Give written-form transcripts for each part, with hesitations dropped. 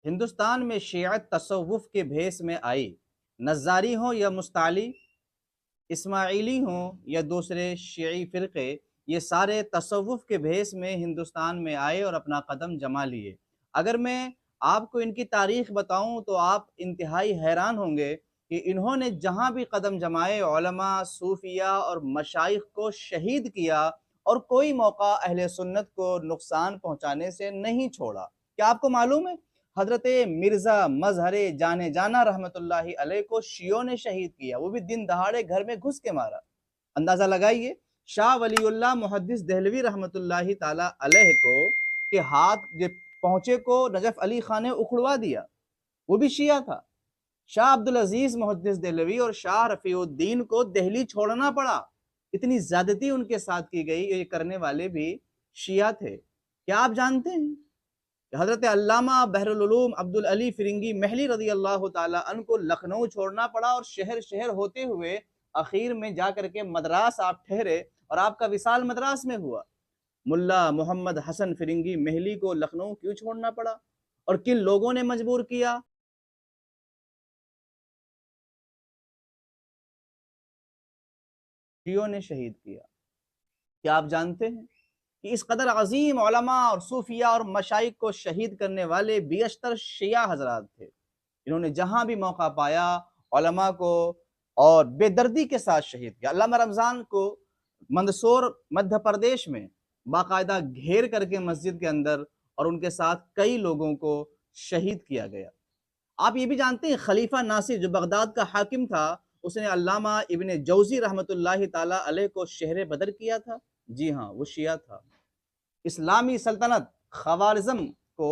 ہندوستان میں شیعت تصوف کے بھیس میں آئی۔ نزاری ہوں یا مستعلی، اسماعیلی ہوں یا دوسرے شیعی فرقے، یہ سارے تصوف کے بھیس میں ہندوستان میں آئے اور اپنا قدم جما لیے۔ اگر میں آپ کو ان کی تاریخ بتاؤں تو آپ انتہائی حیران ہوں گے کہ انہوں نے جہاں بھی قدم جمائے علماء، صوفیاء اور مشائخ کو شہید کیا اور کوئی موقع اہل سنت کو نقصان پہنچانے سے نہیں چھوڑا۔ کیا آپ کو معلوم ہے حضرت مرزا مظہر جانے جانا رحمت اللہ علیہ کو شیعوں نے شہید کیا، وہ بھی دن دہاڑے گھر میں گھس کے مارا۔ اندازہ لگائیے شاہ ولی اللہ محدث دہلوی رحمت اللہ تعالی علیہ کو کہ ہاتھ پہنچے کو نجف علی خان نے اکھڑوا دیا، وہ بھی شیعہ تھا۔ شاہ عبدالعزیز محدث دہلوی اور شاہ رفیع الدین کو دہلی چھوڑنا پڑا، اتنی زیادتی ان کے ساتھ کی گئی، یہ کرنے والے بھی شیعہ تھے۔ کیا آپ جانتے ہیں کہ حضرت علامہ بحر العلوم عبدالعلی فرنگی محلی رضی اللہ تعالیٰ عنہ کو لکھنؤ چھوڑنا پڑا اور شہر شہر ہوتے ہوئے اخیر میں جا کر کے مدراس آپ ٹھہرے اور آپ کا وصال مدراس میں ہوا۔ ملا محمد حسن فرنگی محلی کو لکھنؤ کیوں چھوڑنا پڑا اور کن لوگوں نے مجبور کیا؟ شیعوں نے شہید کیا۔ کیا آپ جانتے ہیں کہ اس قدر عظیم علماء اور صوفیاء اور مشائخ کو شہید کرنے والے بیشتر شیعہ حضرات تھے؟ انہوں نے جہاں بھی موقع پایا علماء کو اور بے دردی کے ساتھ شہید کیا۔ علامہ رمضان کو مندسور مدھیہ پردیش میں باقاعدہ گھیر کر کے مسجد کے اندر اور ان کے ساتھ کئی لوگوں کو شہید کیا گیا۔ آپ یہ بھی جانتے ہیں خلیفہ ناصر جو بغداد کا حاکم تھا، اس نے علامہ ابن جوزی رحمت اللہ تعالی علیہ کو شہر بدر کیا تھا۔ جی ہاں، وہ شیعہ تھا۔ اسلامی سلطنت خوارزم کو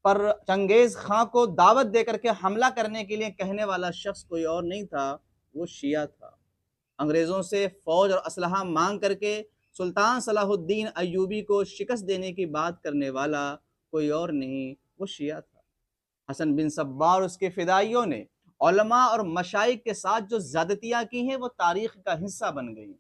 پر چنگیز خان کو دعوت دے کر کے حملہ کرنے کے لیے کہنے والا شخص کوئی اور نہیں تھا، وہ شیعہ تھا۔ انگریزوں سے فوج اور اسلحہ مانگ کر کے سلطان صلاح الدین ایوبی کو شکست دینے کی بات کرنے والا کوئی اور نہیں، وہ شیعہ تھا۔ حسن بن صبار اس کے فدائیوں نے علماء اور مشائخ کے ساتھ جو زیادتیاں کی ہیں وہ تاریخ کا حصہ بن گئی۔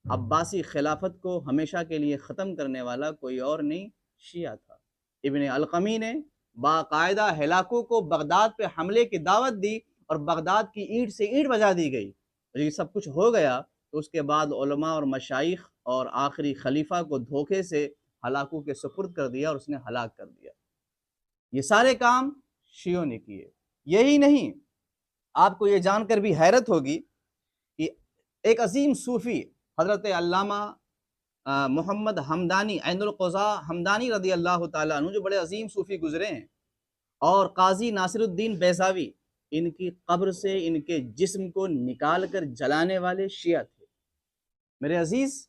عباسی خلافت کو ہمیشہ کے لیے ختم کرنے والا کوئی اور نہیں، شیعہ تھا۔ ابن القمی نے باقاعدہ ہلاکو کو بغداد پہ حملے کی دعوت دی اور بغداد کی اینٹ سے اینٹ بجا دی گئی۔ یہ سب کچھ ہو گیا تو اس کے بعد علماء اور مشائخ اور آخری خلیفہ کو دھوکے سے ہلاکو کے سپرد کر دیا اور اس نے ہلاک کر دیا۔ یہ سارے کام شیعوں نے کیے۔ یہی نہیں، آپ کو یہ جان کر بھی حیرت ہوگی کہ ایک عظیم صوفی حضرت علامہ محمد حمدانی عین القضاء حمدانی رضی اللہ تعالیٰ عنہ جو بڑے عظیم صوفی گزرے ہیں، اور قاضی ناصر الدین بیضاوی، ان کی قبر سے ان کے جسم کو نکال کر جلانے والے شیعہ تھے۔ میرے عزیز،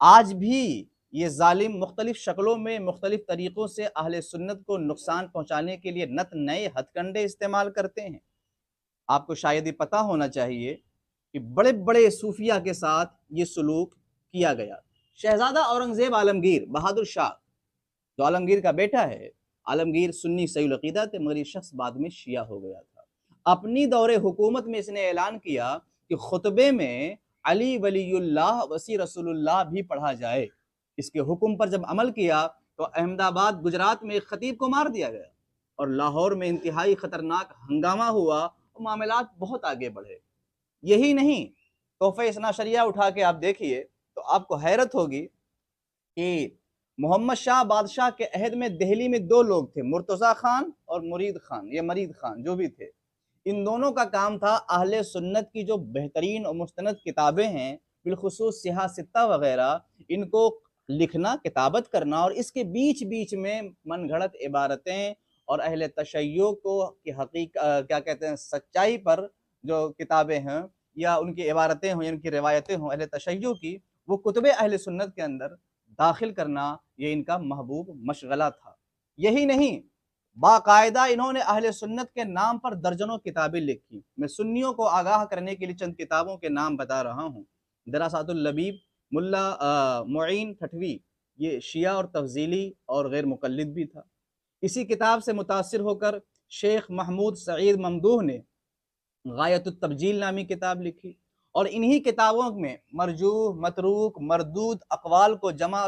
آج بھی یہ ظالم مختلف شکلوں میں مختلف طریقوں سے اہل سنت کو نقصان پہنچانے کے لیے نت نئے ہتھ کنڈے استعمال کرتے ہیں۔ آپ کو شاید یہ پتہ ہونا چاہیے کہ بڑے بڑے صوفیہ کے ساتھ یہ سلوک کیا گیا۔ شہزادہ اورنگزیب عالمگیر بہادر شاہ جو عالمگیر کا بیٹا ہے، عالمگیر سنی صحیح العقیدہ تھے مگر یہ شخص بعد میں شیعہ ہو گیا تھا۔ اپنی دور حکومت میں اس نے اعلان کیا کہ خطبے میں علی ولی اللہ وسی رسول اللہ بھی پڑھا جائے۔ اس کے حکم پر جب عمل کیا تو احمد آباد گجرات میں ایک خطیب کو مار دیا گیا اور لاہور میں انتہائی خطرناک ہنگامہ ہوا اور معاملات بہت آگے بڑھے۔ یہی نہیں، تحفہ اثنا عشریہ اٹھا کے آپ دیکھیے تو آپ کو حیرت ہوگی کہ محمد شاہ بادشاہ کے عہد میں دہلی میں دو لوگ تھے، مرتضی خان اور مرید خان یا مرید خان جو بھی تھے۔ ان دونوں کا کام تھا اہل سنت کی جو بہترین اور مستند کتابیں ہیں، بالخصوص سیاہ ستہ وغیرہ، ان کو لکھنا، کتابت کرنا، اور اس کے بیچ بیچ میں من گھڑت عبارتیں اور اہل تشیع کو کی حقیقت کیا کہتے ہیں سچائی پر جو کتابیں ہیں یا ان کی عبارتیں ہوں یا ان کی روایتیں ہوں اہل تشیع کی، وہ کتب اہل سنت کے اندر داخل کرنا یہ ان کا محبوب مشغلہ تھا۔ یہی نہیں، باقاعدہ انہوں نے اہل سنت کے نام پر درجنوں کتابیں لکھی۔ میں سنیوں کو آگاہ کرنے کے لیے چند کتابوں کے نام بتا رہا ہوں۔ دراسات اللبیب، ملا معین ٹھٹوی، یہ شیعہ اور تفضیلی اور غیر مقلد بھی تھا۔ اسی کتاب سے متاثر ہو کر شیخ محمود سعید ممدوح نے غایت التبجیل نامی کتاب لکھی، اور انہی کتابوں میں مرجوح، متروک، مردود اقوال کو جمع،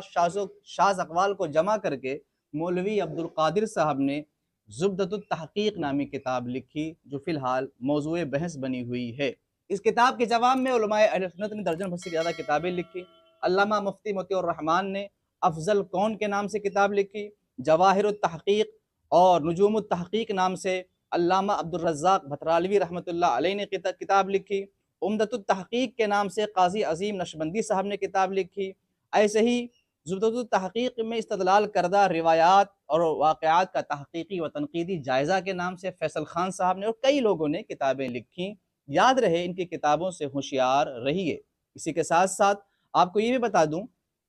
شاذ اقوال کو جمع کر کے مولوی عبدالقادر صاحب نے زبدۃ التحقیق نامی کتاب لکھی جو فی الحال موضوع بحث بنی ہوئی ہے۔ اس کتاب کے جواب میں علماء اہل سنت نے درجن بھر سے زیادہ کتابیں لکھی۔ علامہ مفتی مطیع الرحمان نے افضل کون کے نام سے کتاب لکھی، جواہر التحقیق اور نجوم التحقیق نام سے علامہ عبدالرزاق بھترالوی رحمۃ اللہ علیہ نے کتاب لکھی، عمدۃ التحقیق کے نام سے قاضی عظیم نقشبندی صاحب نے کتاب لکھی، ایسے ہی زبدۃ التحقیق میں استدلال کردہ روایات اور واقعات کا تحقیقی و تنقیدی جائزہ کے نام سے فیصل خان صاحب نے اور کئی لوگوں نے کتابیں لکھی۔ یاد رہے ان کی کتابوں سے ہوشیار رہیے۔ اسی کے ساتھ ساتھ آپ کو یہ بھی بتا دوں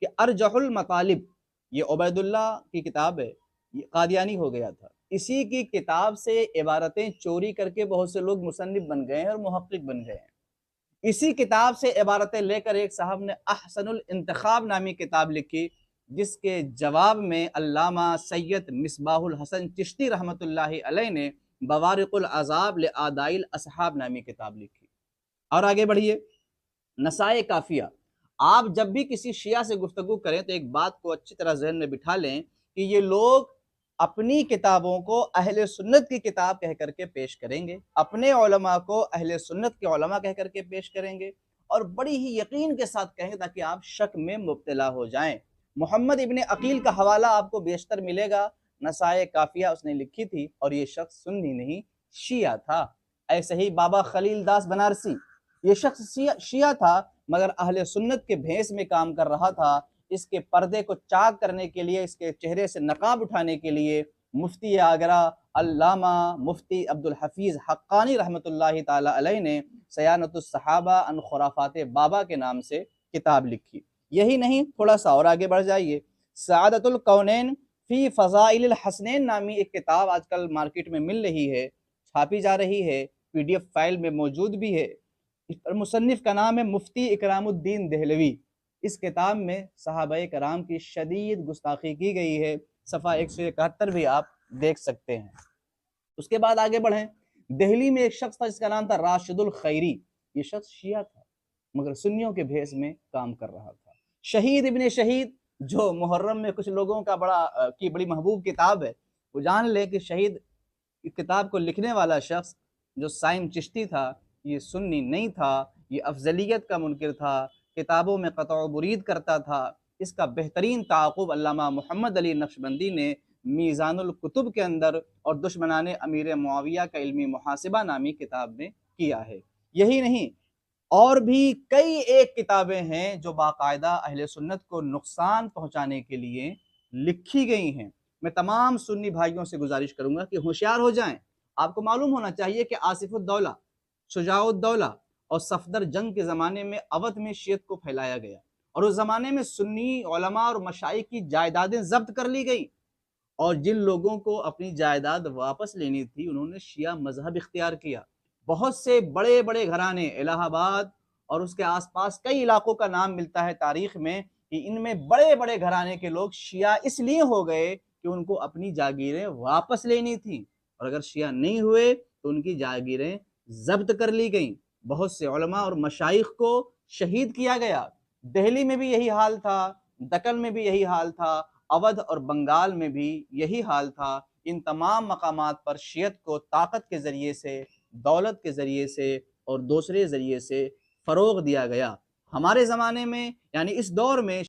کہ ارجح المطالب یہ عبید اللہ کی کتاب ہے، یہ قادیانی ہو گیا تھا، اسی کی کتاب سے عبارتیں چوری کر کے بہت سے لوگ مصنف بن گئے ہیں اور محقق بن گئے ہیں۔ اسی کتاب سے عبارتیں لے کر ایک صاحب نے احسن الانتخاب نامی کتاب لکھی، جس کے جواب میں علامہ سید مصباح الحسن چشتی رحمۃ اللہ علیہ نے بوارق العذاب لآدائی الاصحاب نامی کتاب لکھی۔ اور آگے بڑھیے، نسائے کافیہ۔ آپ جب بھی کسی شیعہ سے گفتگو کریں تو ایک بات کو اچھی طرح ذہن میں بٹھا لیں کہ یہ لوگ اپنی کتابوں کو اہل سنت کی کتاب کہہ کر کے پیش کریں گے، اپنے علماء کو اہل سنت کے علماء کہہ کر کے پیش کریں گے، اور بڑی ہی یقین کے ساتھ کہیں گے تاکہ آپ شک میں مبتلا ہو جائیں۔ محمد ابن عقیل کا حوالہ آپ کو بیشتر ملے گا، نسائے کافیہ اس نے لکھی تھی، اور یہ شخص سنی نہیں شیعہ تھا۔ ایسے ہی بابا خلیل داس بنارسی، یہ شخص شیعہ تھا مگر اہل سنت کے بھیس میں کام کر رہا تھا۔ اس کے پردے کو چاک کرنے کے لیے، اس کے چہرے سے نقاب اٹھانے کے لیے مفتی آگرہ علامہ مفتی عبدالحفیظ حقانی رحمۃ اللہ تعالی علیہ نے سیانۃ الصحابہ عن خرافات بابا کے نام سے کتاب لکھی۔ یہی نہیں، تھوڑا سا اور آگے بڑھ جائیے، سعادت الکونین فی فضائل الحسنین نامی ایک کتاب آج کل مارکیٹ میں مل رہی ہے، چھاپی جا رہی ہے، PDF فائل میں موجود بھی ہے۔ مصنف کا نام ہے مفتی اکرام الدین دہلوی۔ اس کتاب میں صحابہ کرام کی شدید گستاخی کی گئی ہے، صفحہ 171 بھی آپ دیکھ سکتے ہیں۔ اس کے بعد آگے بڑھیں، دہلی میں ایک شخص تھا جس کا نام تھا راشد الخیری۔ یہ شخص شیعہ تھا مگر سنیوں کے بھیس میں کام کر رہا تھا۔ شہید ابن شہید جو محرم میں کچھ لوگوں کا بڑی محبوب کتاب ہے، وہ جان لے کہ شہید کتاب کو لکھنے والا شخص جو سائم چشتی تھا یہ سنی نہیں تھا، یہ افضلیت کا منکر تھا، کتابوں میں قطع و برید کرتا تھا۔ اس کا بہترین تعاقب علامہ محمد علی نقشبندی نے میزان الکتب کے اندر اور دشمنان امیر معاویہ کا علمی محاسبہ نامی کتاب میں کیا ہے۔ یہی نہیں، اور بھی کئی ایک کتابیں ہیں جو باقاعدہ اہل سنت کو نقصان پہنچانے کے لیے لکھی گئی ہیں۔ میں تمام سنی بھائیوں سے گزارش کروں گا کہ ہوشیار ہو جائیں۔ آپ کو معلوم ہونا چاہیے کہ آصف الدولہ، شجاع الدولہ اور صفدر جنگ کے زمانے میں اودھ میں شیعت کو پھیلایا گیا، اور اس زمانے میں سنی علماء اور مشائخ کی جائیدادیں ضبط کر لی گئیں، اور جن لوگوں کو اپنی جائیداد واپس لینی تھی انہوں نے شیعہ مذہب اختیار کیا۔ بہت سے بڑے بڑے گھرانے، الہ آباد اور اس کے آس پاس کئی علاقوں کا نام ملتا ہے تاریخ میں کہ ان میں بڑے بڑے گھرانے کے لوگ شیعہ اس لیے ہو گئے کہ ان کو اپنی جاگیریں واپس لینی تھیں، اور اگر شیعہ نہیں ہوئے تو ان کی جاگیریں ضبط کر لی گئیں۔ بہت سے علماء اور مشائخ کو شہید کیا گیا۔ دہلی میں بھی یہی حال تھا، دکن میں بھی یہی حال تھا، اودھ اور بنگال میں بھی یہی حال تھا۔ ان تمام مقامات پر شیعت کو طاقت کے ذریعے سے، دولت کے ذریعے سے اور دوسرے ذریعے سے فروغ دیا گیا۔ ہمارے زمانے میں یعنی اس دور میں